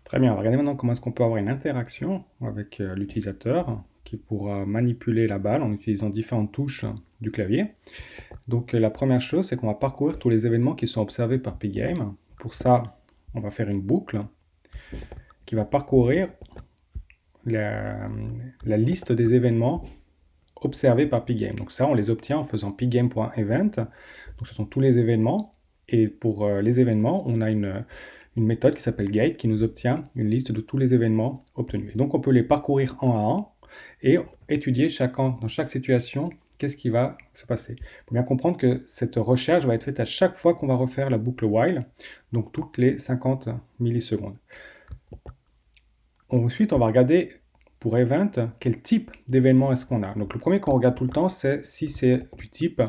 Très bien, on va regarder maintenant comment est-ce qu'on peut avoir une interaction avec l'utilisateur qui pourra manipuler la balle en utilisant différentes touches du clavier. Donc la première chose, c'est qu'on va parcourir tous les événements qui sont observés par Pgame. Pour ça, on va faire une boucle qui va parcourir la, la liste des événements observés par Pgame. Donc ça, on les obtient en faisant pgame.event. Donc ce sont tous les événements. Et pour les événements, on a une méthode qui s'appelle gate qui nous obtient une liste de tous les événements obtenus. Et donc on peut les parcourir un à un et étudier dans chaque situation qu'est-ce qui va se passer. Il faut bien comprendre que cette recherche va être faite à chaque fois qu'on va refaire la boucle while, donc toutes les 50 millisecondes. Ensuite, on va regarder pour event quel type d'événement est-ce qu'on a. Donc le premier qu'on regarde tout le temps, c'est si c'est du type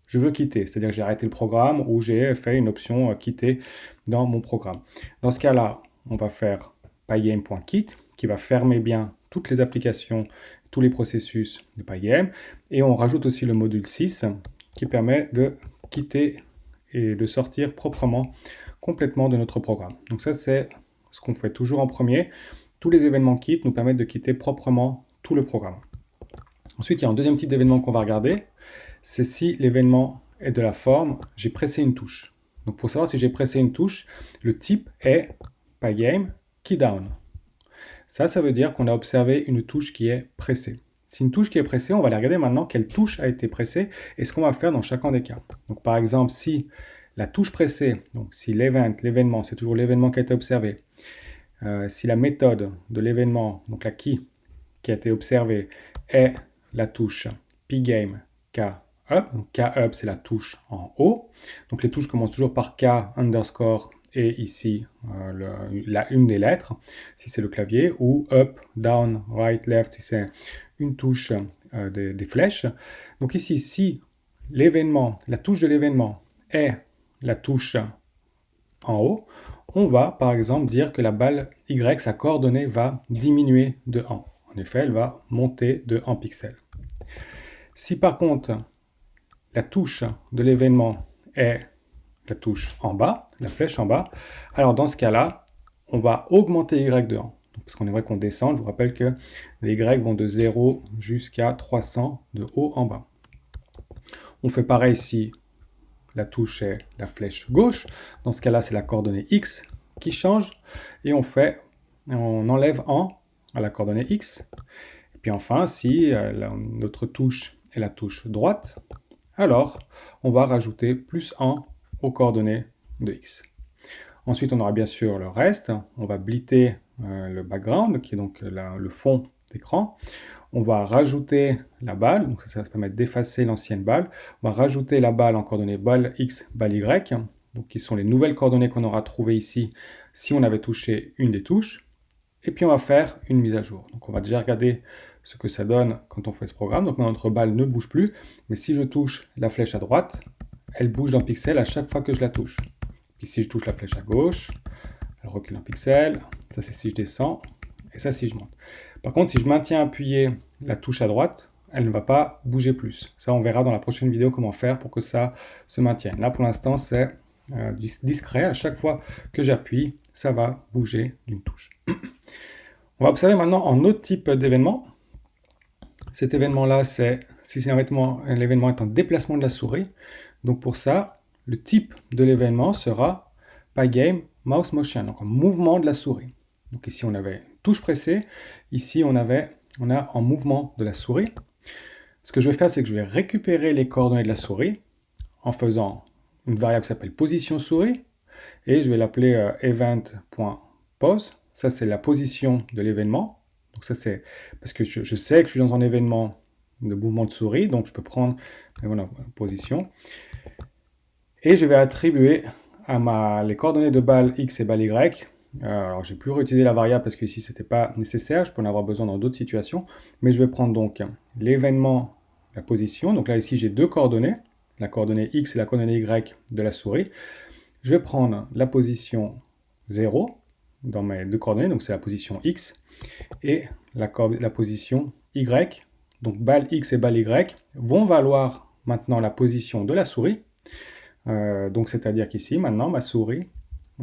je veux quitter, c'est-à-dire que j'ai arrêté le programme ou j'ai fait une option quitter dans mon programme. Dans ce cas-là, on va faire pygame.quit qui va fermer bien toutes les applications, tous les processus de Pygame et on rajoute aussi le module 6 qui permet de quitter et de sortir proprement complètement de notre programme. Donc ça, c'est ce qu'on fait toujours en premier. Tous les événements quit nous permettent de quitter proprement tout le programme. Ensuite, il y a un deuxième type d'événement qu'on va regarder, c'est si l'événement est de la forme j'ai pressé une touche. Donc pour savoir si j'ai pressé une touche, le type est pygame keydown. Ça veut dire qu'on a observé une touche qui est pressée. Si une touche qui est pressée, on va aller regarder maintenant quelle touche a été pressée et ce qu'on va faire dans chacun des cas. Donc par exemple, si la touche pressée, donc si l'événement, c'est toujours l'événement qui a été observé, si la méthode de l'événement, donc la key qui a été observée, est la touche pgame k-up. Donc k-up, c'est la touche en haut. Donc les touches commencent toujours par k underscore et ici une des lettres, si c'est le clavier, ou up, down, right, left, si c'est une touche des flèches. Donc ici, si l'événement, la touche de l'événement est la touche en haut, on va par exemple dire que la balle Y, sa coordonnée, va diminuer de 1. En effet, elle va monter de 1 pixel. Si par contre la touche de l'événement est la touche en bas, la flèche en bas, alors dans ce cas-là, on va augmenter Y de 1. Parce qu'on aimerait qu'on descende, je vous rappelle que les Y vont de 0 jusqu'à 300 de haut en bas. On fait pareil si la touche est la flèche gauche. Dans ce cas-là, c'est la coordonnée X qui change. Et on enlève 1 à la coordonnée X. Et puis enfin, si notre touche est la touche droite, alors on va rajouter plus 1 aux coordonnées de X. Ensuite, on aura bien sûr le reste. On va blitter le background, qui est donc le fond d'écran. On va rajouter la balle, donc ça va permettre d'effacer l'ancienne balle. On va rajouter la balle en coordonnées balle X, balle Y, donc qui sont les nouvelles coordonnées qu'on aura trouvées ici si on avait touché une des touches. Et puis on va faire une mise à jour. Donc on va déjà regarder ce que ça donne quand on fait ce programme. Donc notre balle ne bouge plus, mais si je touche la flèche à droite, elle bouge d'un pixel à chaque fois que je la touche. Puis si je touche la flèche à gauche, elle recule un pixel. Ça c'est si je descends, et ça si je monte. Par contre, si je maintiens appuyé la touche à droite, elle ne va pas bouger plus. Ça, on verra dans la prochaine vidéo comment faire pour que ça se maintienne. Là, pour l'instant, c'est discret. À chaque fois que j'appuie, ça va bouger d'une touche. On va observer maintenant un autre type d'événement. Cet événement-là, c'est si l'événement est un déplacement de la souris. Donc pour ça, le type de l'événement sera pygame mouse motion, donc un mouvement de la souris. Donc ici, on avait une touche pressée. Ici, on a un mouvement de la souris. Ce que je vais faire, c'est que je vais récupérer les coordonnées de la souris en faisant une variable qui s'appelle position souris. Et je vais l'appeler event.pose. Ça, c'est la position de l'événement. Donc ça, c'est parce que je sais que je suis dans un événement de mouvement de souris. Donc je peux prendre voilà, position. Et je vais attribuer à les coordonnées de balle X et balle Y. Alors, j'ai plus réutilisé la variable parce que ici, ce n'était pas nécessaire. Je peux en avoir besoin dans d'autres situations. Mais je vais prendre donc l'événement, la position. Donc là, ici, j'ai deux coordonnées. La coordonnée X et la coordonnée Y de la souris. Je vais prendre la position 0 dans mes deux coordonnées. Donc, c'est la position X. Et la position Y. Donc, balle X et balle Y vont valoir maintenant la position de la souris. Donc, c'est-à-dire qu'ici, maintenant, ma souris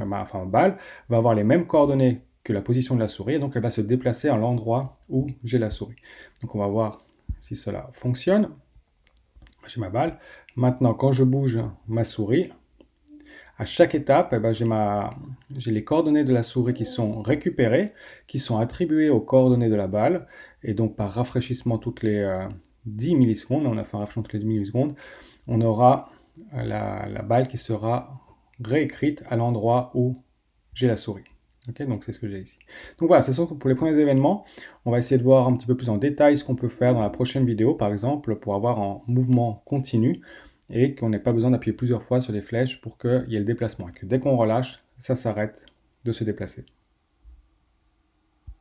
ma balle, va avoir les mêmes coordonnées que la position de la souris, et donc elle va se déplacer à l'endroit où j'ai la souris. Donc on va voir si cela fonctionne. J'ai ma balle. Maintenant, quand je bouge ma souris, à chaque étape, eh ben, j'ai les coordonnées de la souris qui sont récupérées, qui sont attribuées aux coordonnées de la balle, et donc par rafraîchissement toutes les 10 millisecondes, on a fait un rafraîchissement toutes les 10 millisecondes, on aura la balle qui sera réécrite à l'endroit où j'ai la souris. Okay, donc c'est ce que j'ai ici. Donc voilà, c'est ça pour les premiers événements. On va essayer de voir un petit peu plus en détail ce qu'on peut faire dans la prochaine vidéo, par exemple, pour avoir un mouvement continu et qu'on n'ait pas besoin d'appuyer plusieurs fois sur les flèches pour qu'il y ait le déplacement. Et que dès qu'on relâche, ça s'arrête de se déplacer.